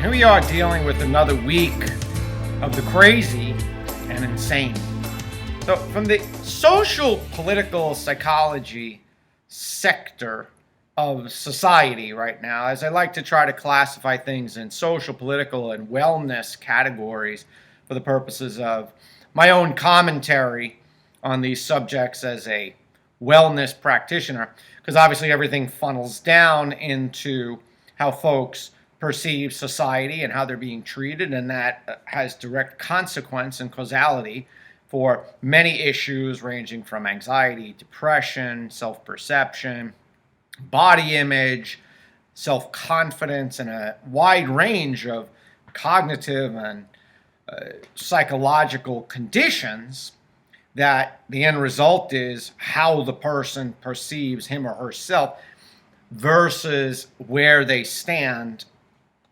Here we are dealing with another week of the crazy and insane. So from the social political psychology sector of society right now, as I like to try to classify things in social, political, and wellness categories for the purposes of my own commentary on these subjects as a wellness practitioner, because obviously everything funnels down into how folks perceive society and how they're being treated, and that has direct consequence and causality for many issues ranging from anxiety, depression, self-perception, body image, self-confidence, and a wide range of cognitive and psychological conditions that the end result is how the person perceives him or herself versus where they stand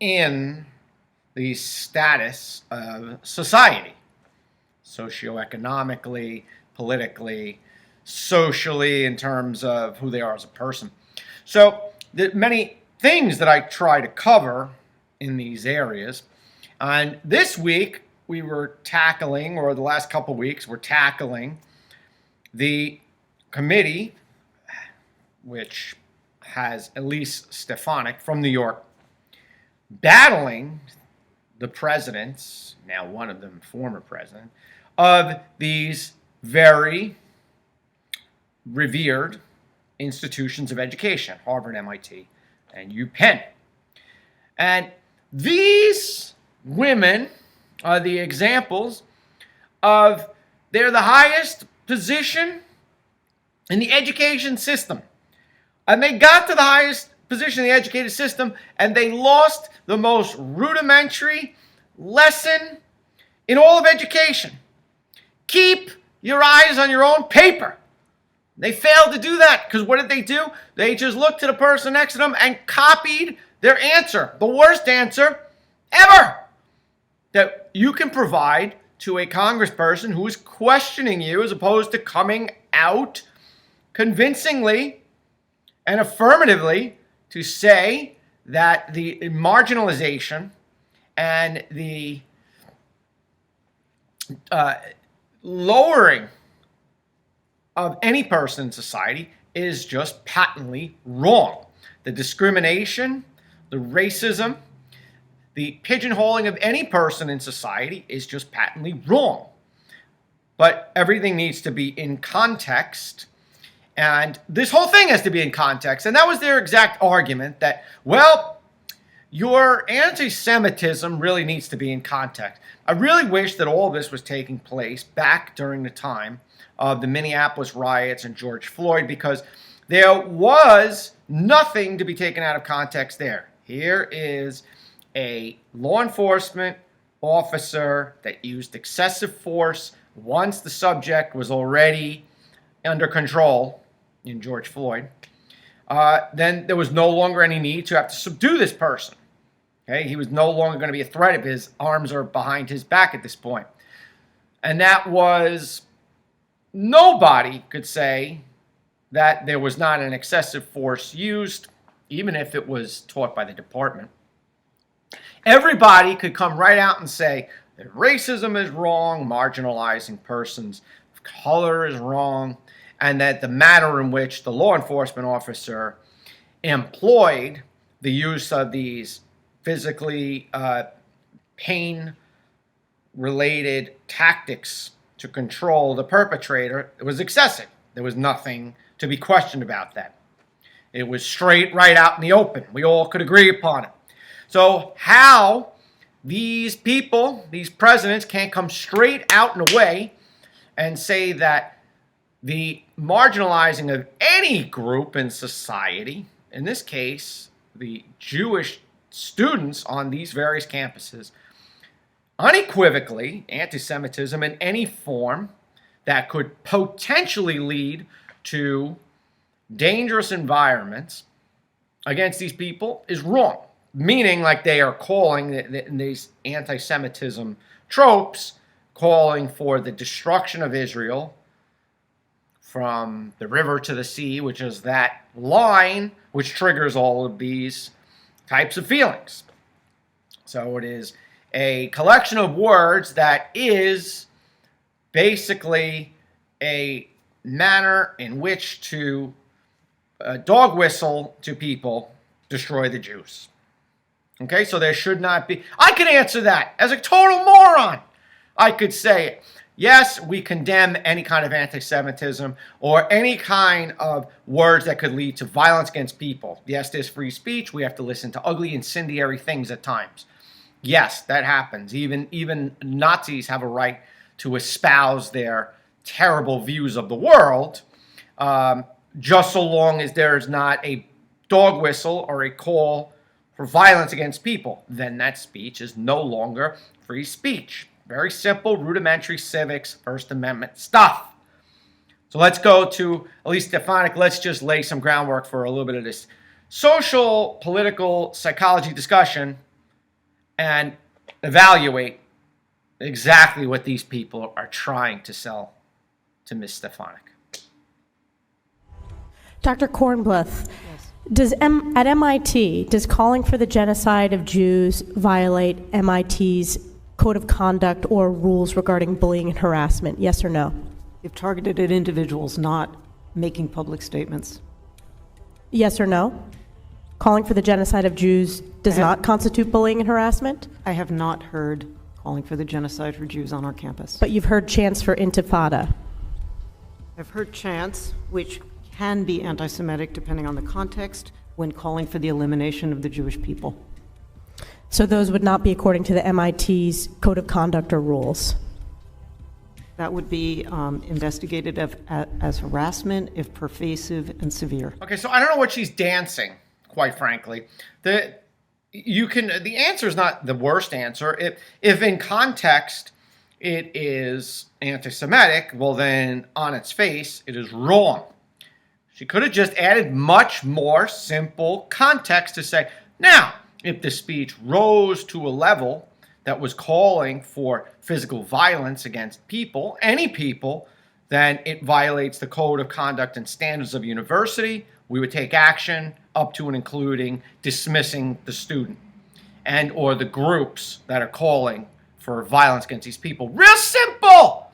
in the status of society, socioeconomically, politically, socially, in terms of who they are as a person. So the many things that I try to cover in these areas. And this week we were tackling, or the last couple of weeks, we're tackling the committee, which has Elisa Stefanik from New York, battling the presidents, now one of them former president, of these very revered institutions of education, Harvard, MIT, and UPenn. And these women are the examples of they're the highest position in the education system. And they got to the highest position in the educated system, and they lost the most rudimentary lesson in all of education. Keep your eyes on your own paper. They failed to do that because what did they do? They just looked to the person next to them and copied their answer, the worst answer ever that you can provide to a congressperson who is questioning you, as opposed to coming out convincingly and affirmatively to say that the marginalization and the lowering of any person in society is just patently wrong. The discrimination, the racism, the pigeonholing of any person in society is just patently wrong. But everything needs to be in context. And this whole thing has to be in context. And that was their exact argument that, well, your anti-Semitism really needs to be in context. I really wish that all this was taking place back during the time of the Minneapolis riots and George Floyd, because there was nothing to be taken out of context there. Here is a law enforcement officer that used excessive force once the subject was already under control in George Floyd. Then there was no longer any need to have to subdue this person. Okay, he was no longer going to be a threat if his arms are behind his back at this point. And that was, nobody could say that there was not an excessive force used, even if it was taught by the department. Everybody could come right out and say that racism is wrong, marginalizing persons of color is wrong, and that the manner in which the law enforcement officer employed the use of these physically pain-related tactics to control the perpetrator, it was excessive. There was nothing to be questioned about that. It was straight right out in the open. We all could agree upon it. So how these people, these presidents, can't come straight out and away and say that the marginalizing of any group in society, in this case, the Jewish students on these various campuses, unequivocally anti-Semitism in any form that could potentially lead to dangerous environments against these people is wrong. Meaning, like they are calling these anti-Semitism tropes, calling for the destruction of Israel from the river to the sea, which is that line which triggers all of these types of feelings. So it is a collection of words that is basically a manner in which to dog whistle to people, destroy the Jews. Okay, so there should not be. I could answer that as a total moron. I could say, yes, we condemn any kind of anti-Semitism or any kind of words that could lead to violence against people. Yes, there's free speech. We have to listen to ugly, incendiary things at times. Yes, that happens. Even Nazis have a right to espouse their terrible views of the world, just so long as there is not a dog whistle or a call for violence against people. Then that speech is no longer free speech. Very simple, rudimentary civics, First Amendment stuff. So let's go to Elisa Stefanik. Let's just lay some groundwork for a little bit of this social, political, psychology discussion and evaluate exactly what these people are trying to sell to Ms. Stefanik. Dr. Kornbluth, at MIT, does calling for the genocide of Jews violate MIT's code of conduct or rules regarding bullying and harassment? Yes or no? If targeted at individuals, not making public statements. Yes or no? Calling for the genocide of Jews does not constitute bullying and harassment? I have not heard calling for the genocide for Jews on our campus. But you've heard chants for intifada. I've heard chants, which can be anti-Semitic depending on the context, when calling for the elimination of the Jewish people. So those would not be according to the MIT's code of conduct or rules? That would be investigated as harassment if pervasive and severe. Okay, so I don't know what she's dancing, quite frankly. The answer is not the worst answer. If in context it is anti-Semitic, well then on its face it is wrong. She could have just added much more simple context to say, now, if the speech rose to a level that was calling for physical violence against people, any people, then it violates the code of conduct and standards of the university. We would take action up to and including dismissing the student and or the groups that are calling for violence against these people. Real simple!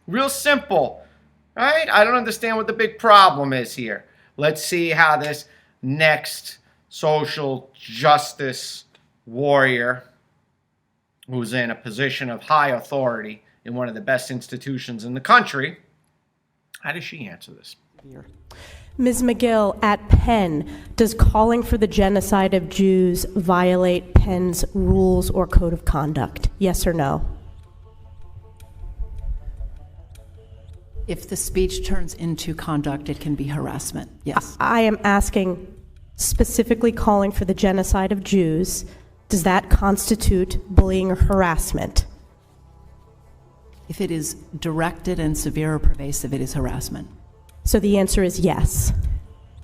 Real simple. Right? I don't understand what the big problem is here. Let's see how this next social justice warrior, who's in a position of high authority in one of the best institutions in the country, how does she answer this? Ms. McGill, at Penn, does calling for the genocide of Jews violate Penn's rules or code of conduct? Yes or no? If the speech turns into conduct, it can be harassment, yes. I am asking specifically calling for the genocide of Jews. Does that constitute bullying or harassment? If it is directed and severe or pervasive, it is harassment. So the answer is yes.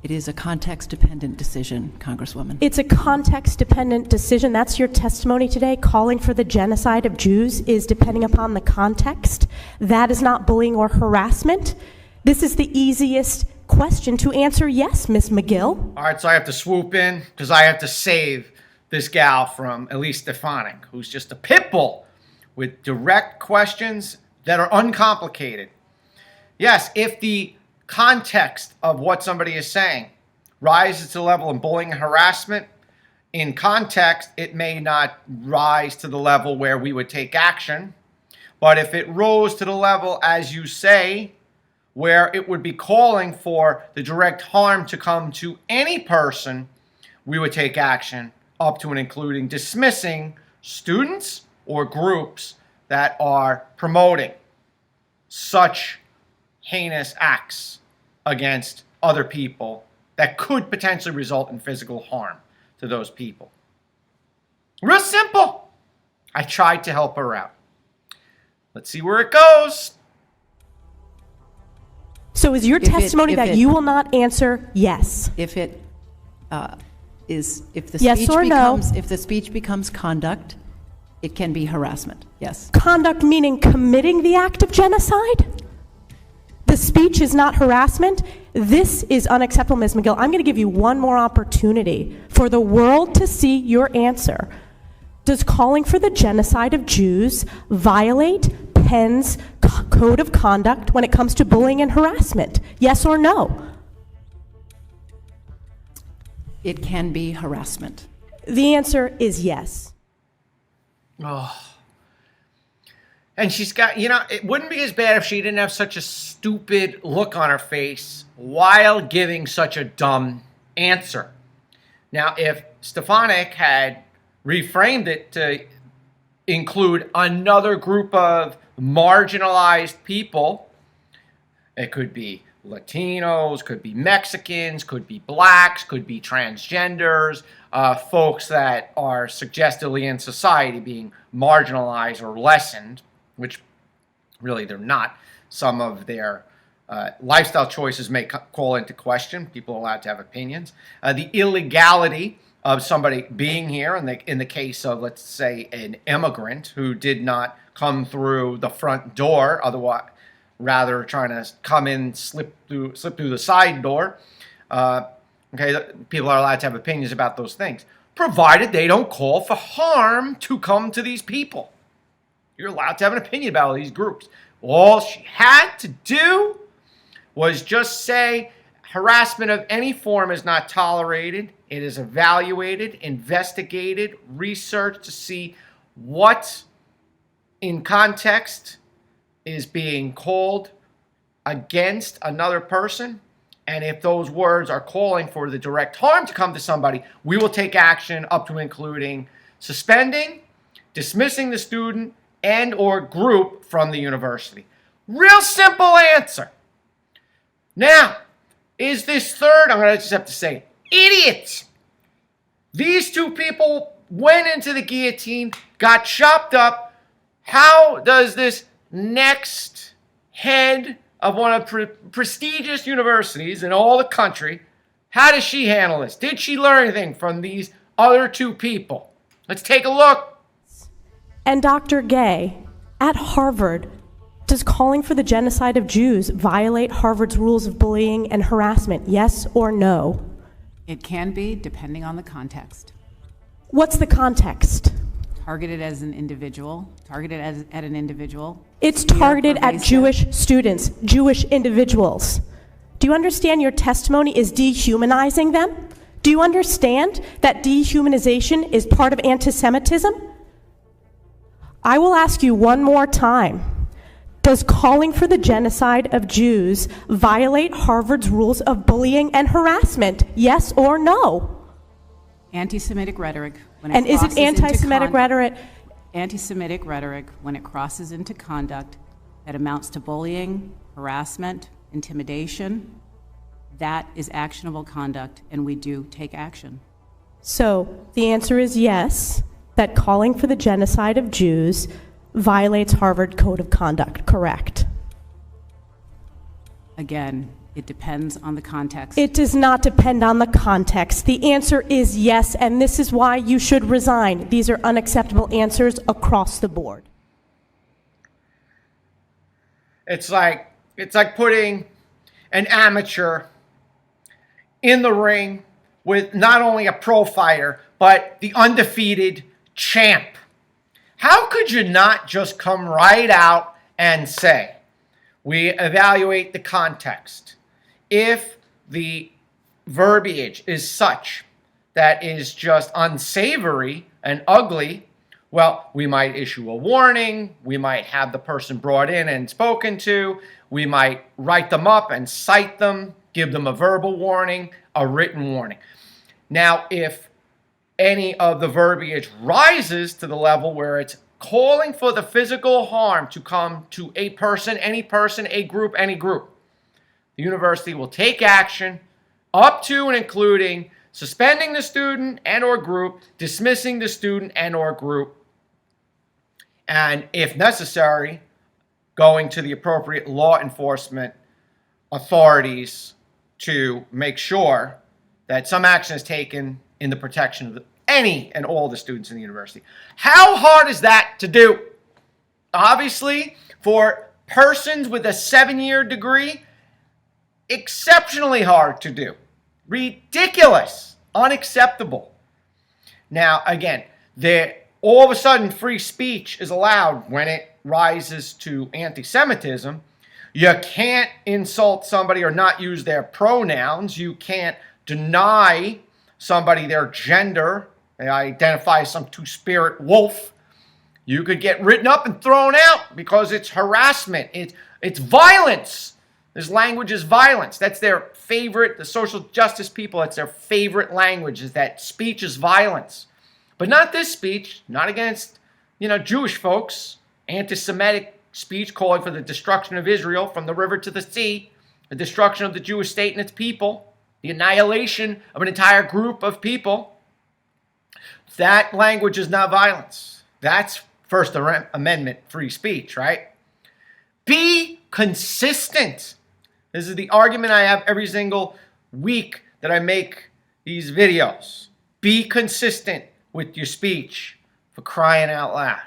It is a context-dependent decision, Congresswoman. It's a context-dependent decision. That's your testimony today. Calling for the genocide of Jews is depending upon the context. That is not bullying or harassment. This is the easiest question to answer yes, Ms. McGill. All right, so I have to swoop in because I have to save this gal from Elisa Stefanik, who's just a pit bull with direct questions that are uncomplicated. Yes, if the context of what somebody is saying rises to the level of bullying and harassment, in context, it may not rise to the level where we would take action. But if it rose to the level, as you say, where it would be calling for the direct harm to come to any person, we would take action up to and including dismissing students or groups that are promoting such heinous acts against other people that could potentially result in physical harm to those people. Real simple. I tried to help her out. Let's see where it goes. So is your testimony that you will not answer yes? If it if the yes speech or becomes no? if the speech becomes conduct, it can be harassment. Yes. Conduct meaning committing the act of genocide? The speech is not harassment? This is unacceptable, Ms. McGill. I'm going to give you one more opportunity for the world to see your answer. Does calling for the genocide of Jews violate Penn's code of conduct when it comes to bullying and harassment? Yes or no? It can be harassment. The answer is yes. Oh. And she's got, it wouldn't be as bad if she didn't have such a stupid look on her face while giving such a dumb answer. Now, if Stefanik had reframed it to include another group of marginalized people, it could be Latinos, could be Mexicans, could be blacks, could be transgenders, folks that are suggestively in society being marginalized or lessened, which really they're not. Some of their lifestyle choices may call into question. People are allowed to have opinions. The illegality of somebody being here, in the case of, let's say, an immigrant who did not come through the front door, otherwise, rather trying to come in, slip through the side door. Okay, people are allowed to have opinions about those things, provided they don't call for harm to come to these people. You're allowed to have an opinion about all these groups. All she had to do was just say harassment of any form is not tolerated. It is evaluated, investigated, researched to see what in context is being called against another person. And if those words are calling for the direct harm to come to somebody, we will take action up to including suspending, dismissing the student and or group from the university. Real simple answer. Now, is this third, I'm going to just have to say, idiots. These two people went into the guillotine, got chopped up. How does this next head of one of the prestigious universities in all the country, how does she handle this? Did she learn anything from these other two people? Let's take a look. And Dr. Gay, at Harvard, does calling for the genocide of Jews violate Harvard's rules of bullying and harassment? Yes or no? It can be, depending on the context. What's the context? Targeted as an individual, at an individual. It's targeted at Jewish students, Jewish individuals. Do you understand your testimony is dehumanizing them? Do you understand that dehumanization is part of anti-Semitism? I will ask you one more time. Does calling for the genocide of Jews violate Harvard's rules of bullying and harassment? Yes or no? Anti-Semitic rhetoric. And is it anti-Semitic rhetoric? Anti-Semitic rhetoric, when it crosses into conduct that amounts to bullying, harassment, intimidation, that is actionable conduct, and we do take action. So the answer is yes, that calling for the genocide of Jews violates Harvard Code of Conduct, correct? Again, it depends on the context. It does not depend on the context. The answer is yes, and this is why you should resign. These are unacceptable answers across the board. It's like putting an amateur in the ring with not only a pro fighter, but the undefeated champ. How could you not just come right out and say, we evaluate the context? If the verbiage is such that is just unsavory and ugly, well, we might issue a warning. We might have the person brought in and spoken to. We might write them up and cite them, give them a verbal warning, a written warning. Now, if any of the verbiage rises to the level where it's calling for the physical harm to come to a person, a group, any group, the university will take action up to and including suspending the student and or group, dismissing the student and or group, and if necessary, going to the appropriate law enforcement authorities to make sure that some action is taken in the protection of any and all the students in the university. How hard is that to do? Obviously, for persons with a 7-year degree, exceptionally hard to do. Ridiculous. Unacceptable. Now, again, all of a sudden free speech is allowed when it rises to anti-Semitism. You can't insult somebody or not use their pronouns. You can't deny somebody their gender. They identify as some two-spirit wolf. You could get written up and thrown out because it's harassment. It's violence. This language is violence. That's their favorite, the social justice people, that's their favorite language, is that speech is violence. But not this speech, not against, Jewish folks. Anti-Semitic speech calling for the destruction of Israel from the river to the sea, the destruction of the Jewish state and its people, the annihilation of an entire group of people. That language is not violence. That's First Amendment free speech, right? Be consistent. This is the argument I have every single week that I make these videos. Be consistent with your speech, for crying out loud.